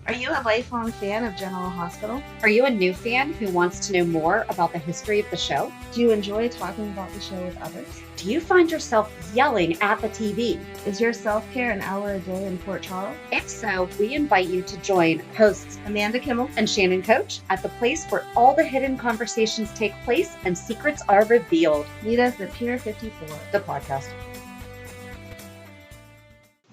Are you a lifelong fan of General Hospital? Are you a new fan who wants to know more about the history of the show? Do you enjoy talking about the show with others? Do you find yourself yelling at the TV? Is your self-care an hour a day in Port Charles? If so, we invite you to join hosts Amanda Kimmel and Shannon Coach at the place where all the hidden conversations take place and secrets are revealed. Meet us at Pier 54, the podcast.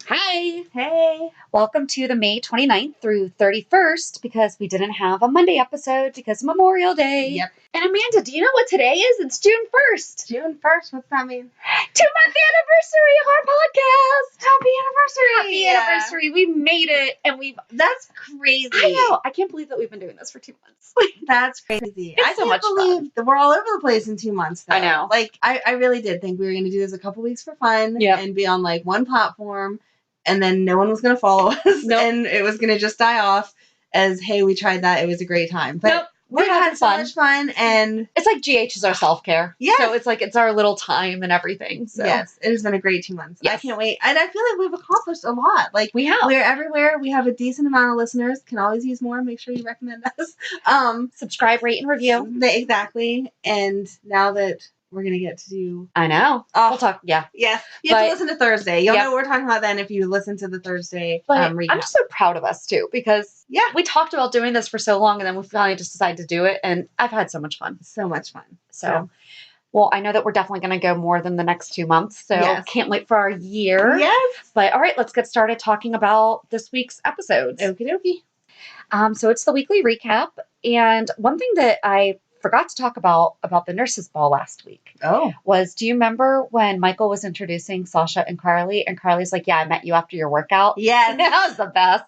Hi! Hey! Welcome to the May 29th through 31st because we didn't have a Monday episode because of Memorial Day. Yep. And Amanda, do you know what today is? It's June 1st. June 1st, what's that mean? 2-month anniversary of our podcast. Happy anniversary! Happy anniversary. We made it and That's crazy. I know. I can't believe that we've been doing this for 2 months. That's crazy. It's I so can't much believe that we're all over the place in 2 months, though. I know. Like, I really did think we were going to do this a couple weeks for fun and be on, like, one platform, and then no one was going to follow us, and it was going to just die off as, hey, we tried that. It was a great time. But we've had so much fun, and it's like GH is our self-care. Yeah. So it's our little time and everything. So. Yes, it has been a great 2 months. Yes. I can't wait. And I feel like we've accomplished a lot. Like, we have. We're everywhere. We have a decent amount of listeners. Can always use more. Make sure you recommend us. Subscribe, rate, and review. Exactly. And now that we're going to get to do... I know. We'll talk. Yeah. Yes. You have to listen to Thursday. You'll know what we're talking about then if you listen to the Thursday recap. I'm just so proud of us, too, because we talked about doing this for so long, and then we finally just decided to do it, and I've had so much fun. So much fun. So, well, I know that we're definitely going to go more than the next 2 months, so can't wait for our year. Yes. But, all right, let's get started talking about this week's episodes. Okie dokie. So it's the weekly recap, and one thing that I forgot to talk about the nurses' ball last week was, do you remember when Michael was introducing Sasha and Carly's like, yeah, I met you after your workout? Yes. That was the best.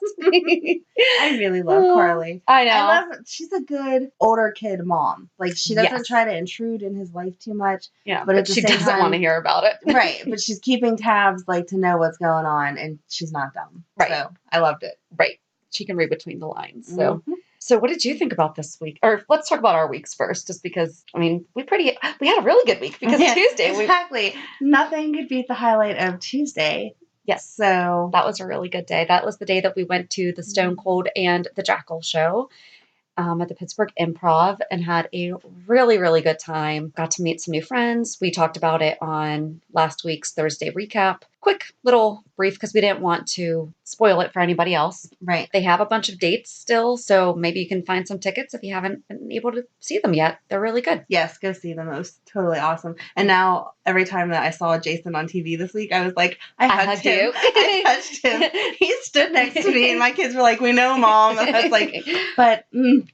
I really love Carly. I know. She's a good older kid mom. Like, she doesn't try to intrude in his life too much. Yeah, but she doesn't want to hear about it. Right, but she's keeping tabs, like, to know what's going on, and she's not dumb. Right. So, I loved it. Right. She can read between the lines, so... Mm-hmm. So what did you think about this week? Or let's talk about our weeks first, just because, I mean, we had a really good week because Tuesday. Exactly. Nothing could beat the highlight of Tuesday. Yes. So that was a really good day. That was the day that we went to the Stone Cold and the Jackal show at the Pittsburgh Improv and had a really, really good time. Got to meet some new friends. We talked about it on last week's Thursday recap. Quick little brief because we didn't want to spoil it for anybody else. Right. They have a bunch of dates still, so maybe you can find some tickets if you haven't been able to see them yet. They're really good. Yes, go see them. It was totally awesome. And now every time that I saw Jason on TV this week, I was like, I hugged him. I touched him. He stood next to me, and my kids were like, we know, Mom. And I was like, but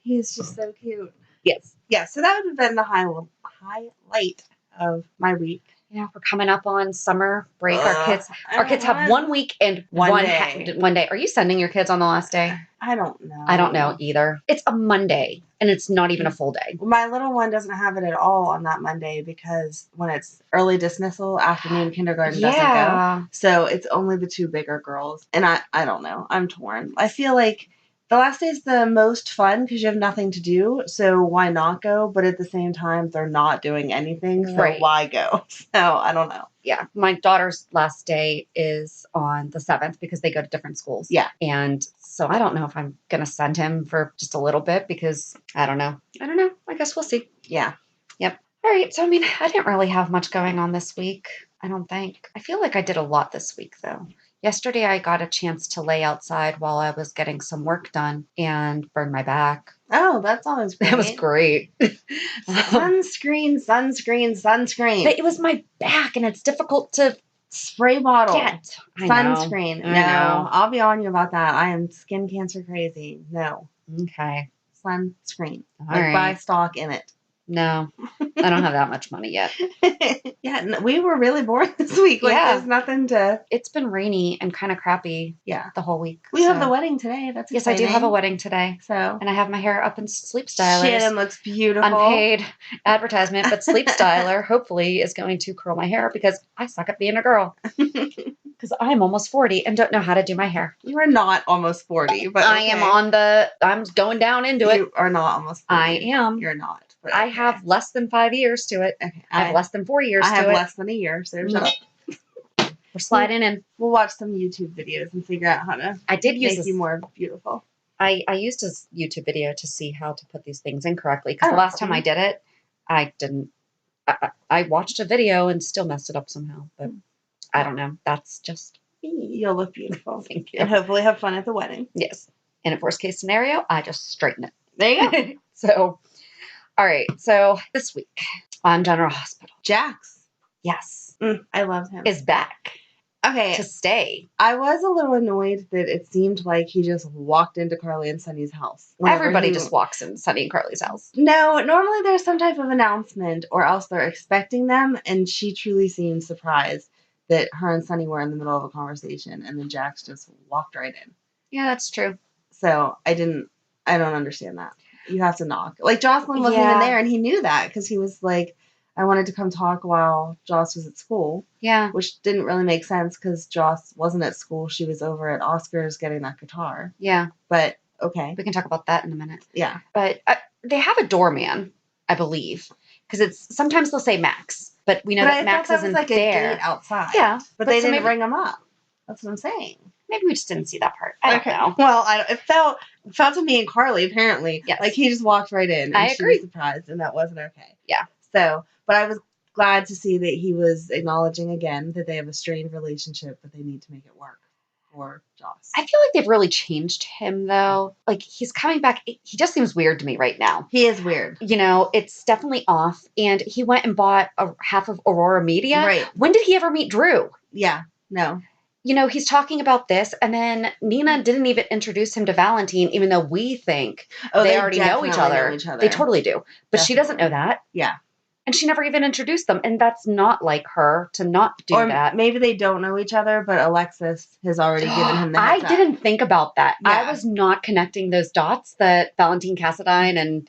he's just so cute. Yes. Yeah, so that would have been the highlight of my week. Yeah, we're coming up on summer break. Our kids have 1 week and one day. Are you sending your kids on the last day? I don't know. I don't know either. It's a Monday, and it's not even a full day. My little one doesn't have it at all on that Monday because when it's early dismissal, afternoon kindergarten doesn't go. So it's only the two bigger girls. And I don't know. I'm torn. I feel like the last day is the most fun because you have nothing to do, so why not go? But at the same time, they're not doing anything, so why go? So I don't know. Yeah, my daughter's last day is on the 7th because they go to different schools. Yeah. And so I don't know if I'm going to send him for just a little bit because I don't know. I guess we'll see. Yeah. Yep. All right. So, I mean, I didn't really have much going on this week. I don't think. I feel like I did a lot this week, though. Yesterday, I got a chance to lay outside while I was getting some work done and burn my back. Oh, that's always great. That was great. Sunscreen. But it was my back, and it's difficult to spray bottle. Get. Sunscreen. I know. I'll be on you about that. I am skin cancer crazy. No. Okay. Sunscreen. All right. Buy stock in it. No, I don't have that much money yet. Yeah, we were really bored this week. Like, there's nothing to... It's been rainy and kind of crappy the whole week. We have the wedding today. That's exciting. I do have a wedding today. And I have my hair up in Sleep Stylers. Shannon looks beautiful. Unpaid advertisement, but Sleep Styler hopefully is going to curl my hair because I suck at being a girl. Because I'm almost 40 and don't know how to do my hair. You are not almost 40, but I am I'm going down into it. You are not almost 40. I am. You're not. I have less than 5 years to it. Okay. I have less than 4 years to it. I have less than a year, so there's We're sliding in. We'll watch some YouTube videos and figure out how to make you more beautiful. I used his YouTube video to see how to put these things in correctly because the last time I did it, I didn't. I watched a video and still messed it up somehow, but I don't know. That's just me. You'll look beautiful. Thank you. And hopefully have fun at the wedding. Yes. And if worst case scenario, I just straighten it. There you go. So, all right. So this week on General Hospital, Jax. Yes. I love him. Is back. Okay. To stay. I was a little annoyed that it seemed like he just walked into Carly and Sunny's house. Everybody just walks in Sunny and Carly's house. No, normally there's some type of announcement or else they're expecting them, and she truly seemed surprised that her and Sunny were in the middle of a conversation, and then Jax just walked right in. Yeah, that's true. So I don't understand that. You have to knock. Like, Jocelyn wasn't even there, and he knew that because he was like, I wanted to come talk while Joss was at school. Yeah. Which didn't really make sense because Joss wasn't at school. She was over at Oscar's getting that guitar. Yeah. But, okay. We can talk about that in a minute. Yeah. But they have a doorman, I believe. Because sometimes they'll say Max. But we know that Max isn't like there. A gate outside. Yeah. But they didn't ring him up. That's what I'm saying. Maybe we just didn't see that part. I don't know. Well, it felt to me and Carly, apparently, like he just walked right in. And I agree. She was surprised, and that wasn't okay. Yeah. So, but I was glad to see that he was acknowledging again that they have a strained relationship, but they need to make it work for Joss. I feel like they've really changed him, though. Like, he's coming back. He just seems weird to me right now. He is weird. You know, it's definitely off. And he went and bought half of Aurora Media. Right. When did he ever meet Drew? Yeah. No. You know, he's talking about this, and then Nina didn't even introduce him to Valentine, even though we think they already know each other. They totally do. But she doesn't know that. Yeah. And she never even introduced them. And that's not like her to not do that. Maybe they don't know each other, but Alexis has already given him the heads up. I didn't think about that. Yeah. I was not connecting those dots that Valentine Cassadine and,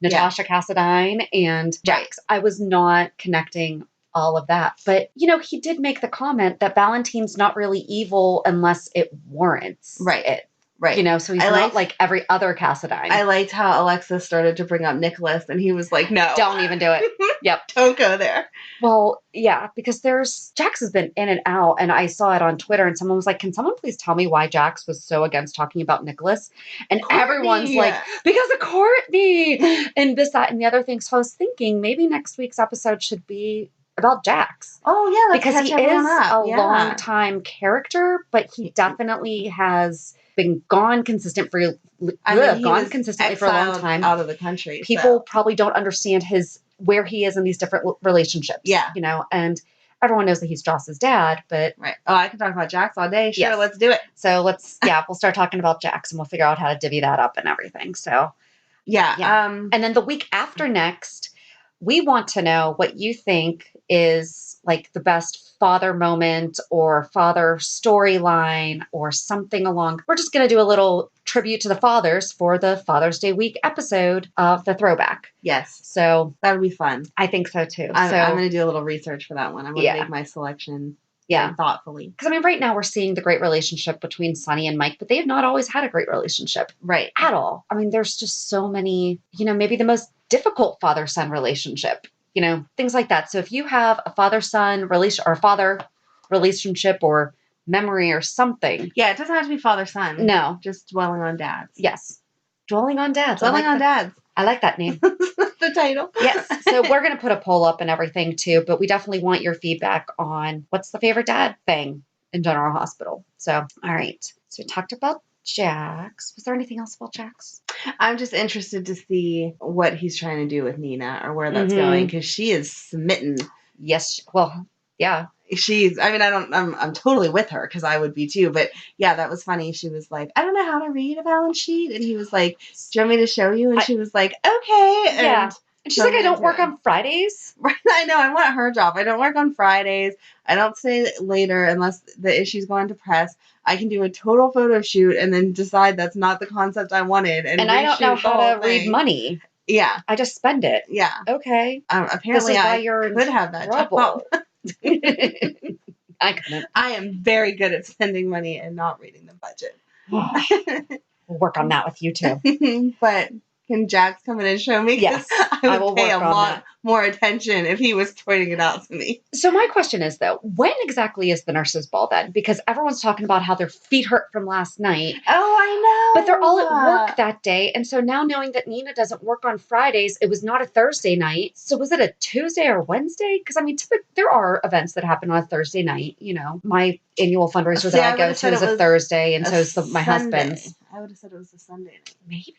Natasha Cassadine and Jax. I was not connecting all of that. But, he did make the comment that Valentine's not really evil unless it warrants it. Right. So he's not like every other Cassadine. I liked how Alexis started to bring up Nicholas, and he was like, no. Don't even do it. Yep. Don't go there. Well, yeah, because Jax has been in and out, and I saw it on Twitter, and someone was like, can someone please tell me why Jax was so against talking about Nicholas? And everyone's like, because of Courtney! And this, that, and the other thing. So I was thinking maybe next week's episode should be about Jax. Oh, yeah. Because he is a long-time character, but he definitely has been gone consistently for a long time. Out of the country. People probably don't understand where he is in these different relationships. Yeah. And everyone knows that he's Joss's dad, but right. Oh, I can talk about Jax all day. Sure, let's do it. So we'll start talking about Jax and we'll figure out how to divvy that up and everything. So yeah. And then the week after next, we want to know what you think is like the best father moment or father storyline or something along. We're just going to do a little tribute to the fathers for the Father's Day week episode of the Throwback. Yes. So that would be fun. I think so too. I'm going to do a little research for that one. I'm going to make my selection thoughtfully. Because right now we're seeing the great relationship between Sunny and Mike, but they have not always had a great relationship. Right. At all. There's just so many, maybe the most difficult father-son relationship. Things like that. So if you have a father-son relation or father relationship or memory or something. Yeah, it doesn't have to be father-son. No. Just dwelling on dads. Yes. Dwelling on dads. Dwelling on dads. I like that name. The title. Yes. So we're going to put a poll up and everything too, but we definitely want your feedback on what's the favorite dad thing in General Hospital. So, all right. So we talked about Jax. Was there anything else about Jax? I'm just interested to see what he's trying to do with Nina or where that's going because she is smitten. Yes. Well, yeah. I'm totally with her because I would be too. But yeah, that was funny. She was like, I don't know how to read a balance sheet. And he was like, do you want me to show you? And she was like, okay. And she's like, I don't work on Fridays. Right. I know. I want her job. I don't work on Fridays. I don't stay later unless the issue's going to press. I can do a total photo shoot and then decide that's not the concept I wanted. And I don't know how to read money. Yeah. I just spend it. Yeah. Okay. Apparently I could have that job. I couldn't. I am very good at spending money and not reading the budget. We'll work on that with you too. But can Jax come in and show me? Yes. I would pay a lot more attention if he was pointing it out to me. So my question is, though, when exactly is the nurse's ball then? Because everyone's talking about how their feet hurt from last night. Oh, I know. But they're all at work that day. And so now knowing that Nina doesn't work on Fridays, it was not a Thursday night. So was it a Tuesday or Wednesday? Because I mean, there are events that happen on a Thursday night. You know, my annual fundraiser that I go to is a Thursday, and so is my husband's. I would have said it was a Sunday night.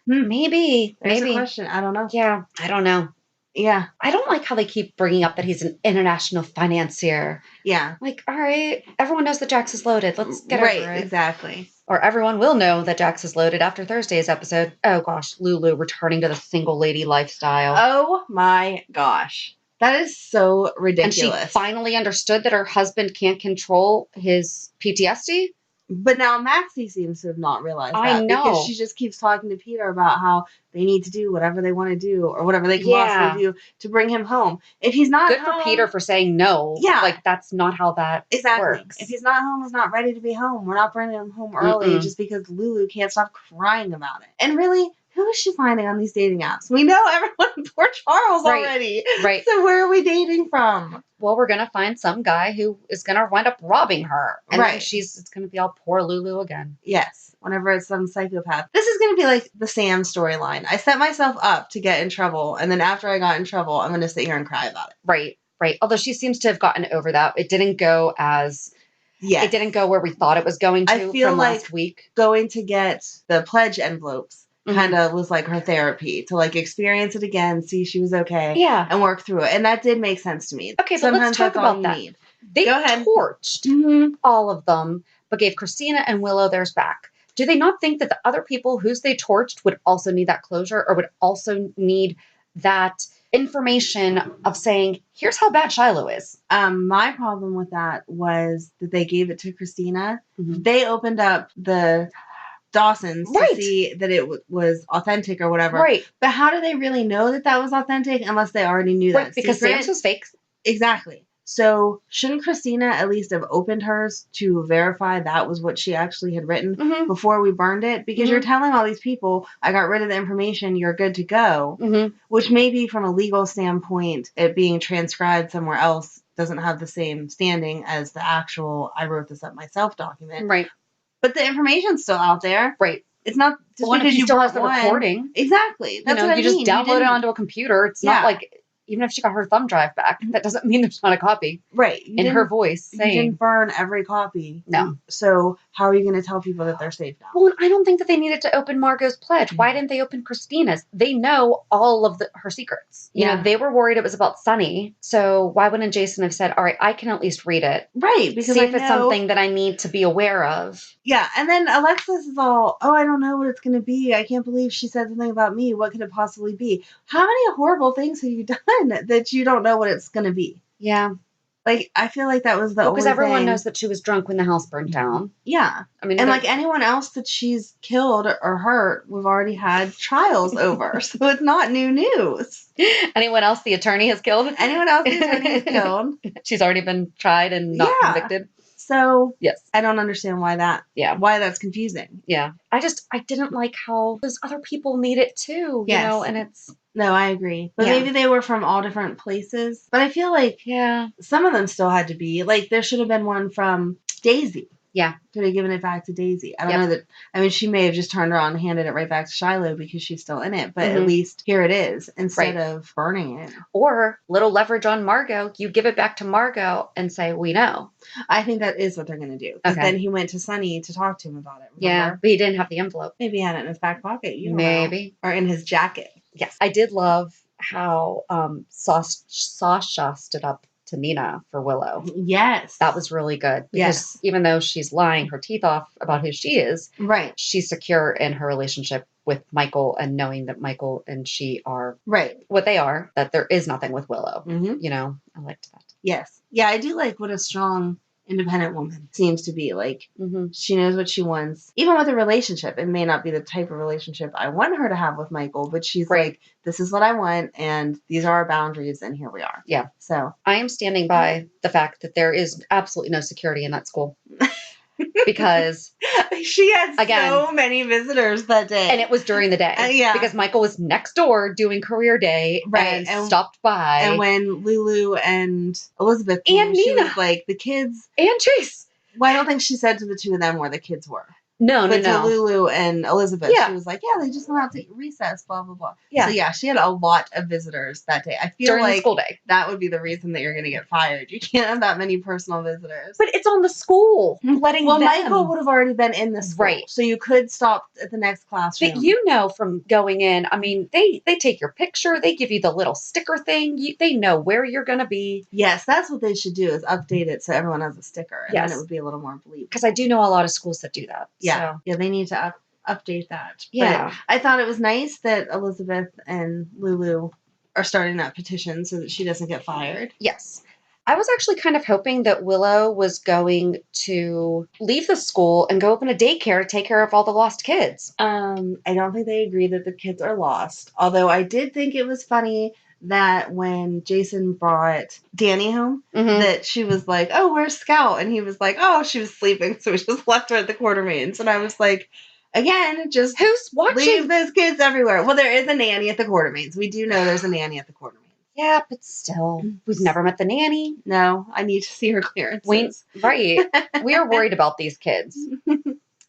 Maybe. There's a question. I don't know. Yeah, I don't know. Yeah. I don't like how they keep bringing up that he's an international financier. Yeah. Like, all right, everyone knows that Jax is loaded. Let's get over it. Right, exactly. Or everyone will know that Jax is loaded after Thursday's episode. Oh, gosh, Lulu returning to the single lady lifestyle. Oh, my gosh. That is so ridiculous. And she finally understood that her husband can't control his PTSD. But now Maxie seems to have not realized that. I know. Because she just keeps talking to Peter about how they need to do whatever they want to do or whatever they can possibly do to bring him home. If he's not Good for Peter for saying no. Yeah. Like, that's not how that works. If he's not home, he's not ready to be home. We're not bringing him home early just because Lulu can't stop crying about it. And really, who is she finding on these dating apps? We know everyone in Port Charles already. Right. So where are we dating from? Well, we're going to find some guy who is going to wind up robbing her. And then it's going to be all poor Lulu again. Yes. Whenever it's some psychopath. This is going to be like the Sam storyline. I set myself up to get in trouble. And then after I got in trouble, I'm going to sit here and cry about it. Right. Although she seems to have gotten over that. It didn't go as... Yes. It didn't go where we thought it was going to. I feel from like last week. Going to get the pledge envelopes kind of was like her therapy to like experience it again, see she was okay, and work through it. And that did make sense to me. Okay, but let's talk about that. They torched all of them, but gave Christina and Willow theirs back. Do they not think that the other people whose they torched would also need that closure or would also need that information of saying, here's how bad Shiloh is? My problem with that was that they gave it to Christina. They opened up the Dawson's to see that it was authentic or whatever. Right. But how do they really know that that was authentic unless they already knew that because Sam's was fake. Exactly. So shouldn't Christina at least have opened hers to verify that was what she actually had written before we burned it? Because you're telling all these people, I got rid of the information, you're good to go. Which maybe from a legal standpoint, it being transcribed somewhere else doesn't have the same standing as the actual I wrote this up myself document. Right. But the information's still out there. Right. It's not just because you still have the recording. Exactly. That's what I mean. You just download it onto a computer. It's not like, even if she got her thumb drive back, that doesn't mean there's not a copy. Right. In her voice saying. You didn't burn every copy. No. So how are you going to tell people that they're safe now? Well, I don't think that they needed to open Margot's pledge. Why didn't they open Christina's? They know all of her secrets. You know, they were worried it was about Sunny. So why wouldn't Jason have said, all right, I can at least read it. Right. Because see if it's something that I need to be aware of. Yeah. And then Alexis is all, oh, I don't know what it's going to be. I can't believe she said something about me. What could it possibly be? How many horrible things have you done that you don't know what it's going to be? Yeah. Like, I feel like that was the only because everyone knows that she was drunk when the house burned down. Yeah. I mean, and like anyone else that she's killed or hurt, we've already had trials over. So it's not new news. Anyone else the attorney has killed? Anyone else the attorney has killed. She's already been tried and not convicted. So yes, I don't understand why that's confusing. Yeah. I didn't like how those other people need it too, you know, and it's. No, I agree. But maybe they were from all different places. But I feel like some of them still had to be. Like, there should have been one from Daisy. Yeah. Could have given it back to Daisy. I don't know that. I mean, she may have just turned around and handed it right back to Shiloh because she's still in it. But at least here it is instead of burning it. Or little leverage on Margot. You give it back to Margot and say, we know. I think that is what they're going to do. Because then he went to Sunny to talk to him about it. Remember? Yeah. But he didn't have the envelope. Maybe he had it in his back pocket. You don't know. Or in his jacket. Yes. I did love how Sasha stood up to Nina for Willow. Yes. That was really good. Because even though she's lying her teeth off about who she is, she's secure in her relationship with Michael and knowing that Michael and she are what they are, that there is nothing with Willow. You know, I liked that. Yes. Yeah, I do like what a strong independent woman seems to be. Like, she knows what she wants. Even with a relationship, it may not be the type of relationship I want her to have with Michael, but she's like, this is what I want, and these are our boundaries, and here we are. Yeah. So I am standing by the fact that there is absolutely no security in that school. Because she had so many visitors that day. And it was during the day. Because Michael was next door doing career day and stopped by. And when Lulu and Elizabeth came, and Nina, she was like, the kids. And Chase. Well, I don't think she said to the two of them where the kids were. No, But no, to Lulu and Elizabeth, Yeah. she was like, yeah, they just went out to recess, blah, blah, blah. Yeah. So, yeah, she had a lot of visitors that day. I feel during the like school day. that would be the reason that you're going to get fired. You can't have that many personal visitors. But it's on the school. Letting Well, them. Michael would have already been in the school. Right. So you could stop at the next classroom. But you know from going in, I mean, they take your picture. They give you the little sticker thing. They know where you're going to be. Yes, that's what they should do is update it so everyone has a sticker. And Yes. then it would be a little more believable. Because I do know a lot of schools that do that. Yeah. So. Yeah, they need to update that. Yeah. But I thought it was nice that Elizabeth and Lulu are starting that petition so that she doesn't get fired. Yes. I was actually kind of hoping that Willow was going to leave the school and go open a daycare to take care of all the lost kids. I don't think they agree that the kids are lost. Although I did think it was funny that when Jason brought Danny home, that she was like, oh, where's Scout? And he was like, oh, she was sleeping. So we just left her at the Quartermains. And I was like, again, just who's watching? Leave those kids everywhere. Well, there is a nanny at the Quartermains. We do know there's a nanny at the Quartermains. Yeah, but still, we've never met the nanny. No, I need to see her clearances. Right. We are worried about these kids.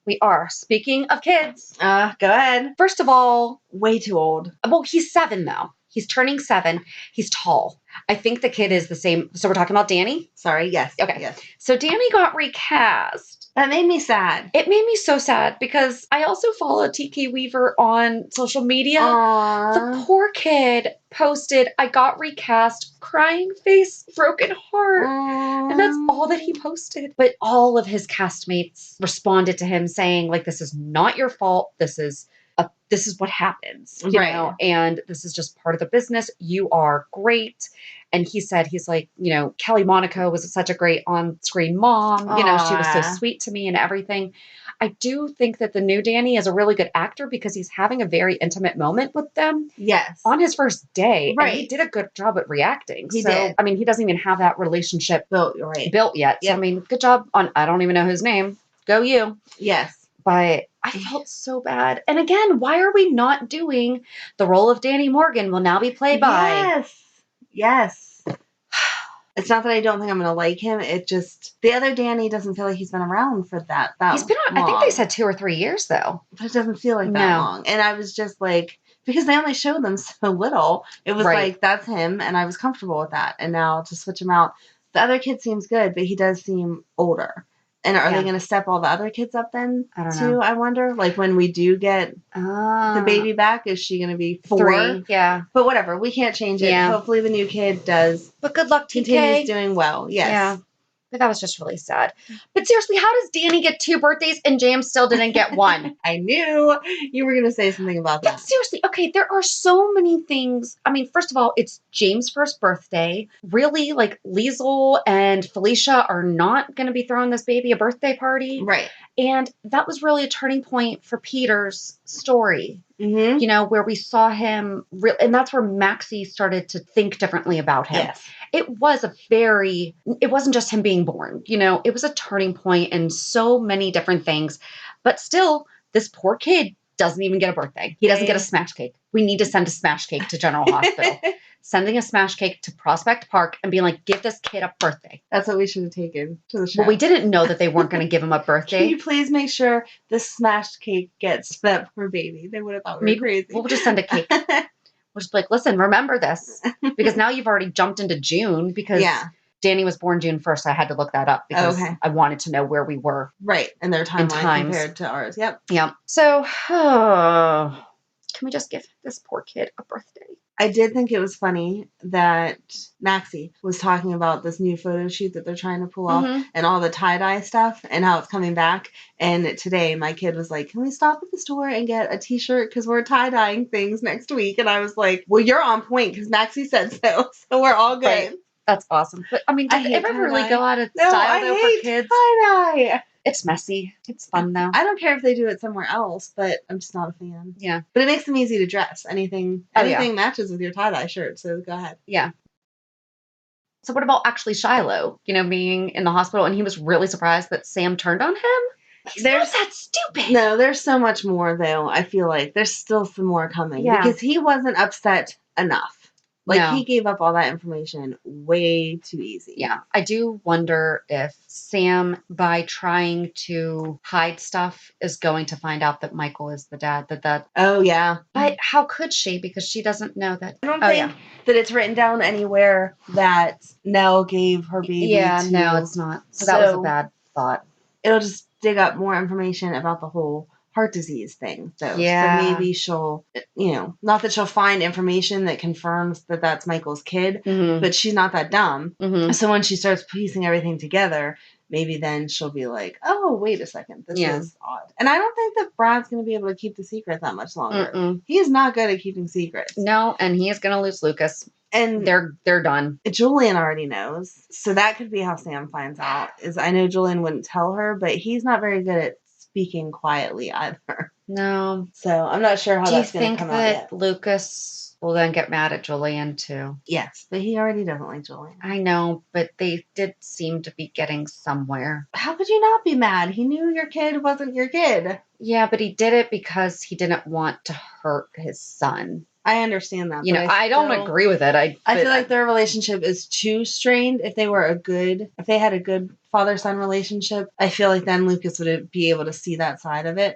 We are. Speaking of kids. Go ahead. First of all. Way too old. Well, he's 7, though. He's turning 7. He's tall. I think the kid is the same. So we're talking about Danny? Sorry, yes. Okay. Yes. So Danny got recast. That made me sad. It made me so sad because I also follow TK Weaver on social media. Aww. The poor kid posted, I got recast, crying face, broken heart. Aww. And that's all that he posted. But all of his castmates responded to him saying, like, this is not your fault. This is what happens, you know, and this is just part of the business. You are great. And he said, he's like, you know, Kelly Monaco was such a great on-screen mom. You know, she was so sweet to me and everything. I do think that the new Danny is a really good actor because he's having a very intimate moment with them. Yes. On his first day. Right. And he did a good job at reacting. He did. I mean, he doesn't even have that relationship built yet. Yep. So, I mean, good job on, I don't even know his name. Go you. Yes. But I felt so bad. And again, why are we not doing the role of Danny Morgan will now be played by? Yes. It's not that I don't think I'm going to like him. It just, the other Danny doesn't feel like he's been around for that He's been on, long. I think they said 2 or 3 years, though. But it doesn't feel like that long. And I was just like, because they only showed them so little, it was like, that's him. And I was comfortable with that. And now to switch him out, the other kid seems good, but he does seem older. And are they going to step all the other kids up then, I don't know. I wonder? Like, when we do get the baby back, is she going to be 4? 3, yeah. But whatever, we can't change it. Yeah. Hopefully the new kid does. But good luck, TK. Continues doing well, yes. Yeah. But that was just really sad. But seriously, how does Danny get 2 birthdays and James still didn't get 1? I knew you were going to say something about that. But seriously, okay, there are so many things. I mean, first of all, it's James' first birthday. Really, like, Liesl and Felicia are not going to be throwing this baby a birthday party. Right. And that was really a turning point for Peter's story. Mm-hmm. You know, where we saw him, and that's where Maxie started to think differently about him. Yes. It wasn't just him being born, you know, it was a turning point in so many different things. But still, this poor kid doesn't even get a birthday. He doesn't get a smash cake. We need to send a smash cake to General Hospital. Sending a smash cake to Prospect Park and being like, give this kid a birthday. That's what we should have taken to the show. Well, we didn't know that they weren't going to give him a birthday. Can you please make sure this smashed cake gets to that poor baby? They would have thought we were crazy. We'll just send a cake. We'll just be like, listen, remember this. Because now you've already jumped into June because Danny was born June 1st. I had to look that up because I wanted to know where we were. Right. And their timeline compared to ours. Yep. Yeah. So, can we just give this poor kid a birthday? I did think it was funny that Maxie was talking about this new photo shoot that they're trying to pull off and all the tie-dye stuff and how it's coming back. And today my kid was like, can we stop at the store and get a t-shirt because we're tie-dyeing things next week? And I was like, well, you're on point because Maxie said so. So we're all good. Right. That's awesome. But I mean, does it ever really go out of style though for kids? Tie-dye. It's messy. It's fun though. I don't care if they do it somewhere else, but I'm just not a fan. Yeah. But it makes them easy to dress. Anything matches with your tie-dye shirt, so go ahead. Yeah. So what about actually Shiloh, you know, being in the hospital and he was really surprised that Sam turned on him? He's not that stupid. No, there's so much more though. I feel like there's still some more coming because he wasn't upset enough. Like, No. he gave up all that information way too easy. Yeah. I do wonder if Sam, by trying to hide stuff, is going to find out that Michael is the dad. Oh, yeah. But how could she? Because she doesn't know that. I don't think that it's written down anywhere that Nell gave her baby to... no, it's not. So that was a bad thought. It'll just dig up more information about the whole heart disease thing, though. Yeah. So maybe she'll, not that she'll find information that confirms that that's Michael's kid, but she's not that dumb. So when she starts piecing everything together, maybe then she'll be like, oh, wait a second, this is odd. And I don't think that Brad's going to be able to keep the secret that much longer. He's not good at keeping secrets. No, and he is going to lose Lucas. And they're done. Julian already knows. So that could be how Sam finds out. I know Julian wouldn't tell her, but he's not very good at speaking quietly either. No. So I'm not sure how that's going to come out yet. Do you think that Lucas will then get mad at Julian too? Yes, but he already doesn't like Julian. I know, but they did seem to be getting somewhere. How could you not be mad? He knew your kid wasn't your kid. Yeah, but he did it because he didn't want to hurt his son. I understand that. I don't agree with it. I feel like their relationship is too strained. If they had a good father-son relationship, I feel like then Lucas would be able to see that side of it.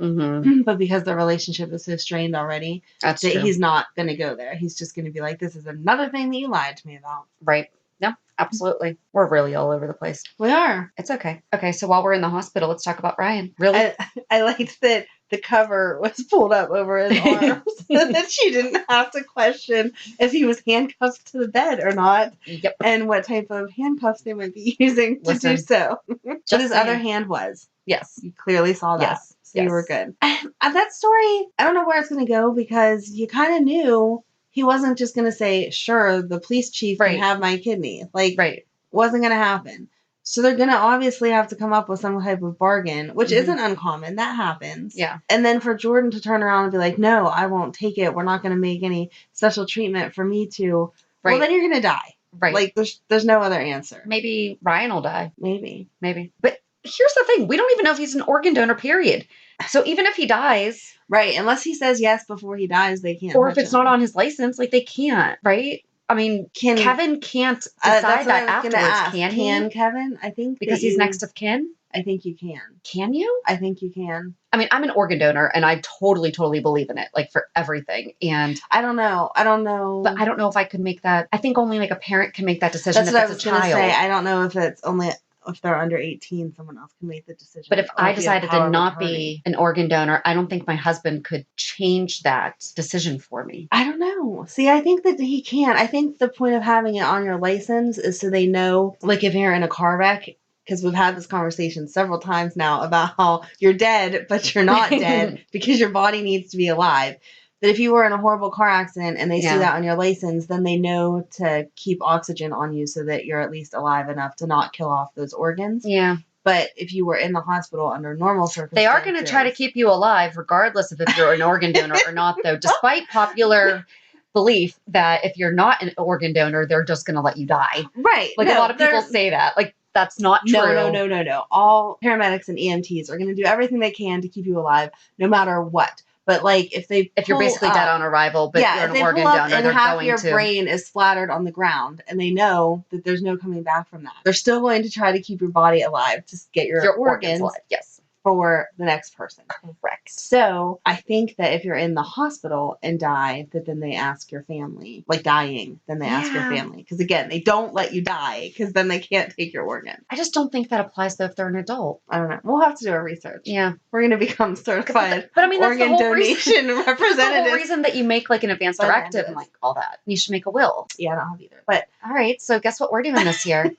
But because their relationship is so strained already, that he's not going to go there. He's just going to be like, this is another thing that you lied to me about. Right. No, absolutely. We're really all over the place. We are. It's okay. Okay, so while we're in the hospital, let's talk about Ryan. Really? I liked that the cover was pulled up over his arms so that she didn't have to question if he was handcuffed to the bed or not. Yep. And what type of handcuffs they might be using to do so. But his other hand was. Yes. You clearly saw that. Yes. So you were good. That story, I don't know where it's going to go because you kind of knew he wasn't just going to say, sure, the police chief can have my kidney. Wasn't going to happen. So they're going to obviously have to come up with some type of bargain, which isn't uncommon. That happens. Yeah. And then for Jordan to turn around and be like, no, I won't take it. We're not going to make any special treatment for me to. Right. Well, then you're going to die. Right. There's no other answer. Maybe Ryan will die. Maybe. But here's the thing. We don't even know if he's an organ donor, period. So even if he dies. Right. Unless he says yes before he dies, they can't. Or if it's not on his license, they can't. Right. I mean, Kevin can't decide that afterwards, can he? Can Kevin? I think because he's next of kin. I think you can. Can you? I think you can. I mean, I'm an organ donor, and I totally believe in it, for everything. And I don't know. But I don't know if I could make that. I think only a parent can make that decision. That's what I was going to say. I don't know if it's only. If they're under 18, someone else can make the decision. But if I decided to not be an organ donor, I don't think my husband could change that decision for me. I don't know. See, I think that he can. I think the point of having it on your license is so they know, if you're in a car wreck, because we've had this conversation several times now about how you're dead, but you're not dead because your body needs to be alive. That if you were in a horrible car accident and they see that on your license, then they know to keep oxygen on you so that you're at least alive enough to not kill off those organs. Yeah. But if you were in the hospital under normal circumstances... They are going to try to keep you alive regardless of if you're an organ donor or not, though, despite popular belief that if you're not an organ donor, they're just going to let you die. Right. A lot of people say that. That's not true. No. All paramedics and EMTs are going to do everything they can to keep you alive, no matter what. But if you're basically dead on arrival, but you're an organ donor, they're half going your to. Brain is splattered on the ground, and they know that there's no coming back from that. They're still going to try to keep your body alive to get your organs alive. Yes. For the next person. Correct. So I think that if you're in the hospital and die, that then they ask your family, dying, then they ask your family. Because again, they don't let you die because then they can't take your organ. I just don't think that applies though if they're an adult. I don't know. We'll have to do our research. Yeah. We're going to become certified but I mean, that's organ the whole donation representatives. That's the whole reason that you make an advance directive and all that. You should make a will. Yeah, I don't have either. But all right. So guess what we're doing this year?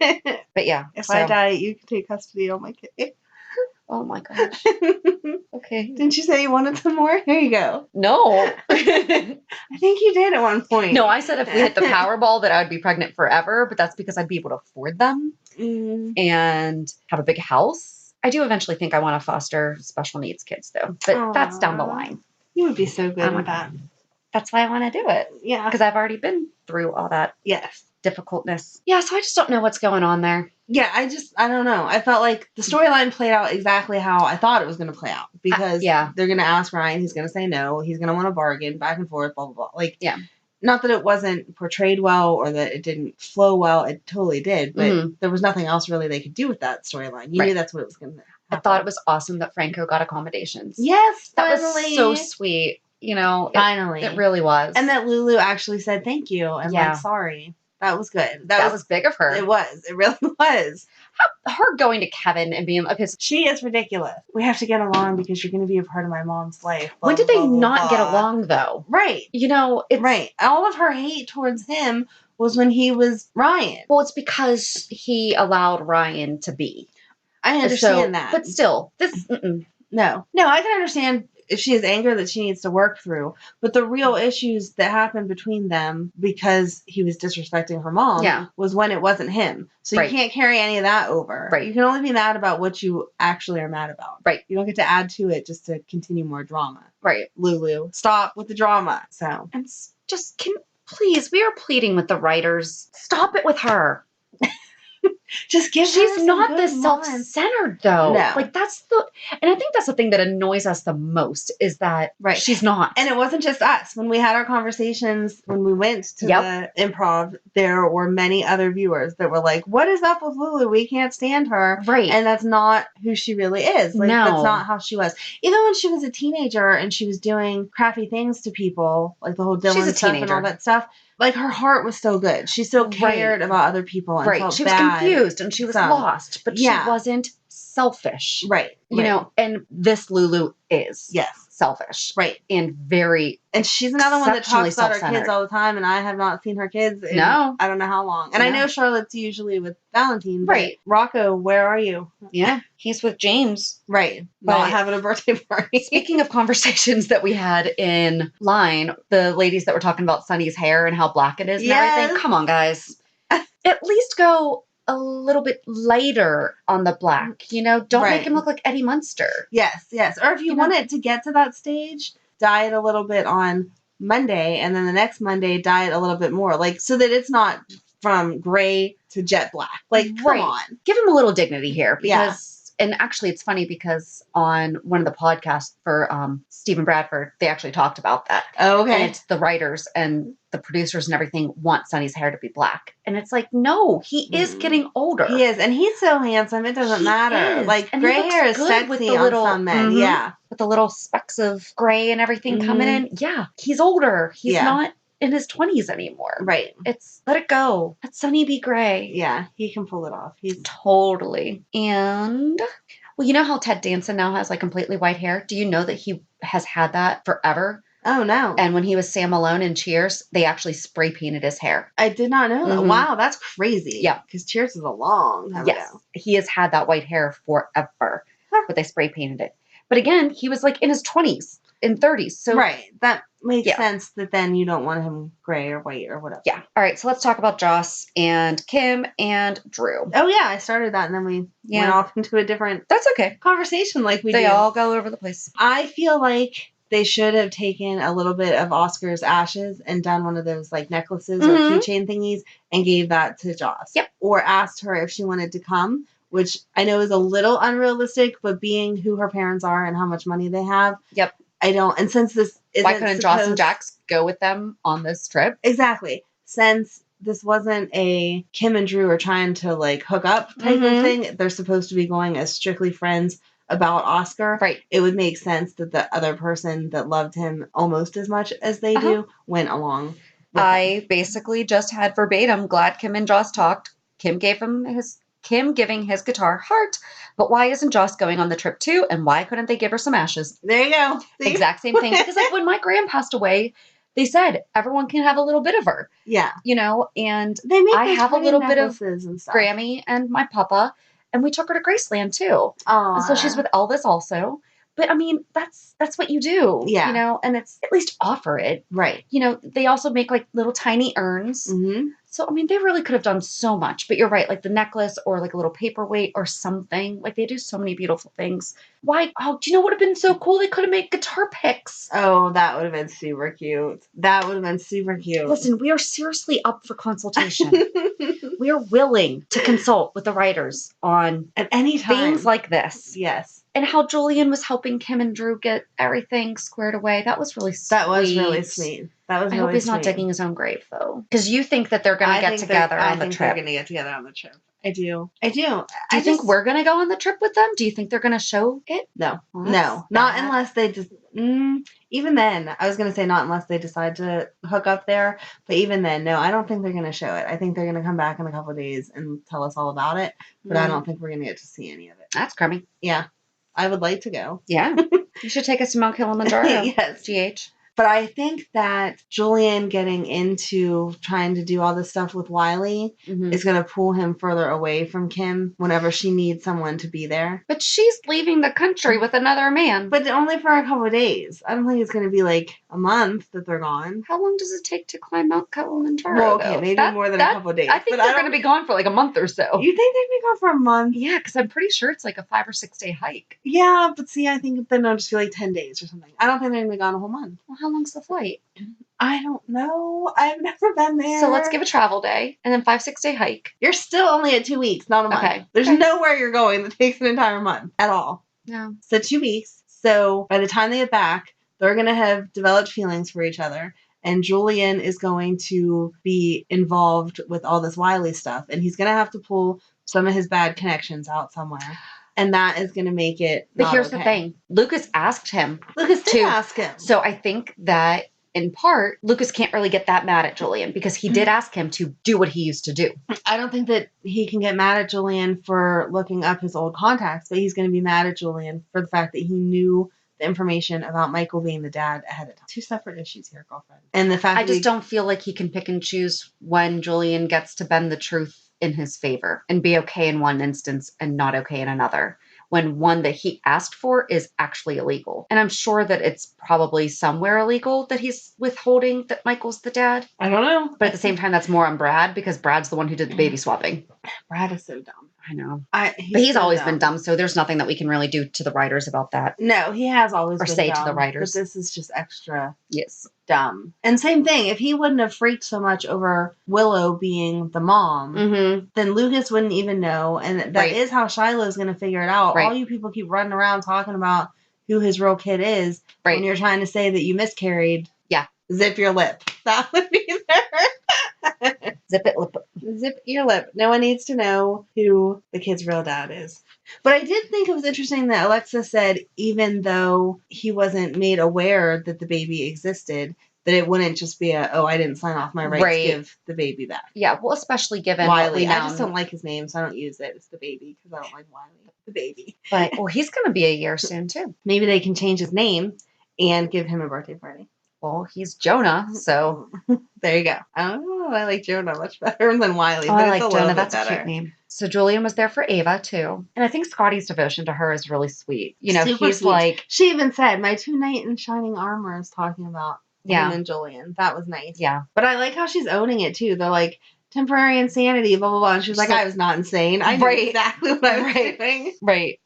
But yeah. If I die, you can take custody of my kid. Oh my gosh. Okay. Didn't you say you wanted some more? Here you go. No. I think you did at one point. No, I said if we hit the Powerball that I would be pregnant forever, but that's because I'd be able to afford them and have a big house. I do eventually think I want to foster special needs kids though, but that's down the line. You would be so good at that. That's why I want to do it. Yeah. Because I've already been through all that. Yes. Difficultness. Yeah, so I just don't know what's going on there. Yeah, I don't know. I felt like the storyline played out exactly how I thought it was going to play out. Because they're going to ask Ryan, he's going to say no, he's going to want to bargain, back and forth, blah, blah, blah. not that it wasn't portrayed well or that it didn't flow well. It totally did, but there was nothing else really they could do with that storyline. You knew that's what it was going to happen. I thought it was awesome that Franco got accommodations. Yes, finally. That was so sweet. Finally. It really was. And that Lulu actually said thank you and like sorry. That was good. That was big of her. It was. It really was. Her going to Kevin and being like, she is ridiculous. We have to get along because you're going to be a part of my mom's life. Blah, when did they not get along though? Right. Right. All of her hate towards him was when he was Ryan. Well, it's because he allowed Ryan to be. I understand that. But still, No, I can understand if she has anger that she needs to work through. But the real issues that happened between them because he was disrespecting her mom was when it wasn't him. So you can't carry any of that over. Right. You can only be mad about what you actually are mad about. Right. You don't get to add to it just to continue more drama. Right. Lulu, stop with the drama. So. And just, please, we are pleading with the writers. Stop it with her. Just give She's not this self-centered though. No. Like and I think that's the thing that annoys us the most is that she's not. And it wasn't just us. When we had our conversations, when we went to the improv, there were many other viewers that were like, what is up with Lulu? We can't stand her. Right. And that's not who she really is. Like, that's not how she was. Even when she was a teenager and she was doing crappy things to people, like the whole Dylan stuff and all that stuff. Like, her heart was so good. She still cared about other people and felt she bad. was confused and she was lost, but she wasn't selfish. Right. You know, and this Lulu is. Yes. Selfish. Right. And very And she's another one that talks about her kids all the time, and I have not seen her kids in I don't know how long. And I know Charlotte's usually with Valentine. Right. Rocco, where are you? Yeah. He's with James. Right. Not having a birthday party. Speaking of conversations that we had in line, the ladies that were talking about Sunny's hair and how black it is and everything. Come on, guys. At least go a little bit lighter on the black, don't make him look like Eddie Munster. Yes. Or if you want it to get to that stage, dye it a little bit on Monday, and then the next Monday dye it a little bit more, like so that it's not from gray to jet black. Like, come on. Give him a little dignity here because and actually it's funny because on one of the podcasts for Stephen Bradford, they actually talked about that. Oh, okay. And it's the writers and the producers and everything want Sonny's hair to be black. And it's like, no, he is getting older. He is. And he's so handsome. It doesn't matter. Is. Like, and gray hair is sexy with the little, on some men. Yeah. With the little specks of gray and everything coming in. Yeah. He's older. He's not in his 20s anymore. Right. It's let it go. Let Sonny be gray. Yeah. He can pull it off. He's totally. And well, you know how Ted Danson now has like completely white hair? Do you know that he has had that forever? Oh, no. And when he was Sam Malone in Cheers, they actually spray painted his hair. I did not know that. Wow, that's crazy. Yeah. Because Cheers was a long time ago. He has had that white hair forever, but they spray painted it. But again, he was like in his 20s, in 30s. So that makes sense that then you don't want him gray or white or whatever. Yeah. All right, so let's talk about Joss and Kim and Drew. Oh, yeah, I started that and then we went off into a different conversation like we do. They all go over the place. I feel like they should have taken a little bit of Oscar's ashes and done one of those like necklaces or keychain thingies and gave that to Joss. Yep. Or asked her if she wanted to come, which I know is a little unrealistic, but being who her parents are and how much money they have. Yep. I don't, and since this isn't why couldn't Joss and Jax go with them on this trip? Exactly. Since this wasn't a Kim and Drew are trying to like hook up type of thing, they're supposed to be going as strictly friends about Oscar. Right. It would make sense that the other person that loved him almost as much as they do went along with him. Basically just had verbatim, glad Kim and Joss talked. Kim giving his guitar heart, but why isn't Joss going on the trip too? And why couldn't they give her some ashes? There you go. See? Exact same thing. Because like when my gran passed away, they said everyone can have a little bit of her. Yeah. And they make I have a little bit of and stuff. Grammy and my papa, and we took her to Graceland too. Oh. And so she's with Elvis also. But I mean, that's what you do. Yeah. And it's at least offer it. Right. They also make like little tiny urns. Mm-hmm. So, I mean, they really could have done so much, but you're right. Like the necklace or like a little paperweight or something. Like they do so many beautiful things. Why? Oh, do you know what would have been so cool? They could have made guitar picks. Oh, that would have been super cute. Listen, we are seriously up for consultation. We are willing to consult with the writers on at any time things like this. Yes. And how Julian was helping Kim and Drew get everything squared away. That was really sweet. That was really sweet. That was I really hope he's sweet. not digging his own grave, though. Because you think that they're going to get together on the trip. They're going to get together on the trip. I do. Do you think we're going to go on the trip with them? Do you think they're going to show it? No. No. Not unless they just... even then, I was going to say not unless they decide to hook up there. But even then, no, I don't think they're going to show it. I think they're going to come back in a couple of days and tell us all about it. But I don't think we're going to get to see any of it. That's crummy. Yeah. I would like to go. Yeah. You should take us to Mount Kilimanjaro. Yes. GH. But I think that Julian getting into trying to do all this stuff with Wiley is going to pull him further away from Kim whenever she needs someone to be there. But she's leaving the country with another man. But only for a couple of days. I don't think it's going to be like a month that they're gone. How long does it take to climb Mount Kilimanjaro? Well, okay, maybe more than a couple of days. I think they're going to be gone for like a month or so. You think they'd be gone for a month? Yeah, because I'm pretty sure it's like a 5 or 6 day hike. Yeah, but see, I think then it'll just be like 10 days or something. I don't think they're going to be gone a whole month. Well, how long's the flight? I don't know. I've never been there. So let's give a travel day and then 5-6 day hike. You're still only at 2 weeks, not a month. Okay. There's nowhere you're going that takes an entire month at all. No. So 2 weeks. So by the time they get back, they're going to have developed feelings for each other. And Julian is going to be involved with all this Wiley stuff. And he's going to have to pull some of his bad connections out somewhere. And that is going to make it But here's the thing. Lucas asked him. Lucas did ask him. So I think that in part, Lucas can't really get that mad at Julian because he did ask him to do what he used to do. I don't think that he can get mad at Julian for looking up his old contacts, but he's going to be mad at Julian for the fact that he knew the information about Michael being the dad ahead of time. 2 separate issues here, girlfriend. And the fact I just don't feel like he can pick and choose when Julian gets to bend the truth in his favor and be okay in one instance and not okay in another, when one that he asked for is actually illegal. And I'm sure that it's probably somewhere illegal that he's withholding that Michael's the dad. I don't know. But at the same time, that's more on Brad because Brad's the one who did the baby swapping. Brad is so dumb. I know. But he's always been dumb, so there's nothing that we can really do to the writers about that. No, he has always been say dumb, to the writers. But this is just extra Yes. dumb. And same thing, if he wouldn't have freaked so much over Willow being the mom, then Lucas wouldn't even know. And that is how Shiloh's going to figure it out. All you people keep running around talking about who his real kid is when you're trying to say that you miscarried. Yeah. Zip your lip. That would be there. Zip it lip. Zip your lip. No one needs to know who the kid's real dad is. But I did think it was interesting that Alexa said even though he wasn't made aware that the baby existed, that it wouldn't just be I didn't sign off my right to give the baby back. Yeah, well, especially given Wiley. I just don't like his name, so I don't use it. It's the baby because I don't like Wiley. The baby. But, well, he's going to be a year soon, too. Maybe they can change his name and give him a birthday party. Well, he's Jonah, so there you go. Oh, I like Jonah much better than Wiley. Oh, but I like Jonah. That's better. A cute name. So Julian was there for Ava too, and I think Scotty's devotion to her is really sweet. You know, super he's sweet. like she even said, "My 2 knight in shining armor" is talking about him and Julian. That was nice. Yeah, but I like how she's owning it too. They're like temporary insanity, blah blah blah. And she's like, "I was not insane. I knew exactly what I was doing." Right.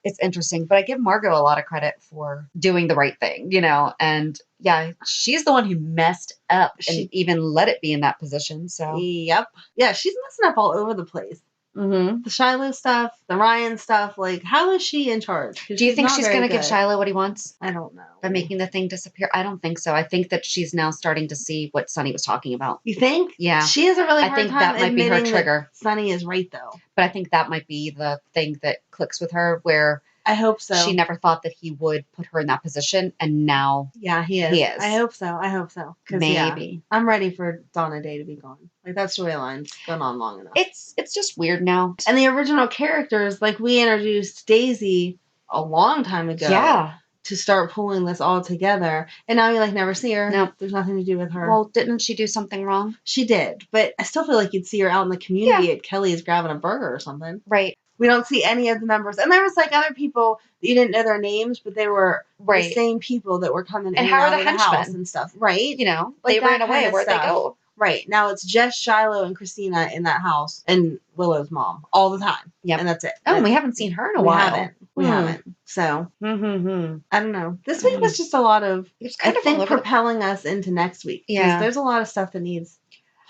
It's interesting, but I give Margot a lot of credit for doing the right thing, you know, and yeah, she's the one who messed up and even let it be in that position. So, yep. Yeah, she's messing up all over the place. The Shiloh stuff, the Ryan stuff, like, how is she in charge? Do you think she's going to give Shiloh what he wants? I don't know. By making the thing disappear? I don't think so. I think that she's now starting to see what Sonny was talking about. You think? Yeah. She has a really hard time. I think that might be her trigger. Sonny is right, though. But I think that might be the thing that clicks with her, where I hope so. She never thought that he would put her in that position, and now he is. He is. I hope so. Maybe. I'm ready for Donna Day to be gone. Like, that storyline's gone on long enough. It's just weird now. And the original characters, like, we introduced Daisy a long time ago. Yeah. To start pulling this all together. And now you, like, never see her. No. There's nothing to do with her. Well, didn't she do something wrong? She did. But I still feel like you'd see her out in the community at Kelly's grabbing a burger or something. Right. We don't see any of the members. And there was, like, other people that you didn't know their names, but they were the same people that were coming in and out of the house and stuff. Right? You know, like they ran away. Where'd they go? Right. Now it's just Shiloh and Christina in that house and Willow's mom all the time. Yep. And that's it. Oh, and we haven't seen her in a while. We haven't. So, I don't know. This week was just a lot of, I think, propelling us into next week. Yeah. There's a lot of stuff that needs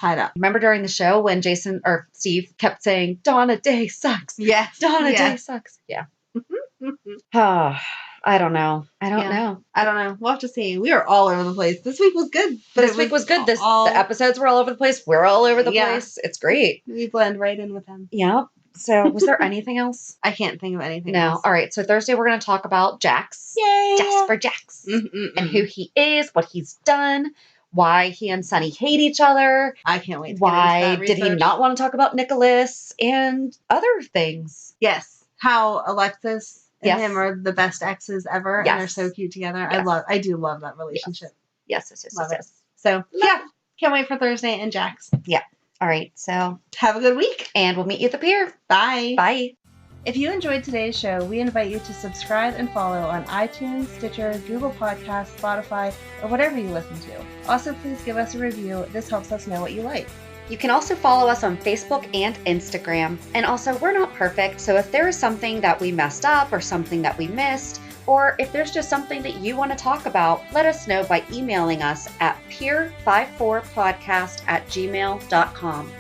tied up. Remember during the show when Jason or Steve kept saying, Donna Day sucks. Yes. Donna Day sucks. Yeah. I don't know. I don't know. We'll have to see. We are all over the place. This week was good. This week was good. The episodes were all over the place. We're all over the place. It's great. We blend right in with them. Yeah. So was there anything else? I can't think of anything else. All right. So Thursday we're going to talk about Jax. Yay! Jasper Jax. And who he is, what he's done, why he and Sunny hate each other. I can't wait to Why did he not want to talk about Nicholas and other things? Yes. How Alexis and him are the best exes ever, and they're so cute together. Yes. I do love that relationship. Yes. Love it. So can't wait for Thursday and Jax. Yeah. All right. So have a good week, and we'll meet you at the pier. Bye. Bye. If you enjoyed today's show, we invite you to subscribe and follow on iTunes, Stitcher, Google Podcasts, Spotify, or whatever you listen to. Also, please give us a review. This helps us know what you like. You can also follow us on Facebook and Instagram. And also, we're not perfect, so if there is something that we messed up or something that we missed, or if there's just something that you want to talk about, let us know by emailing us at peer54podcast@gmail.com.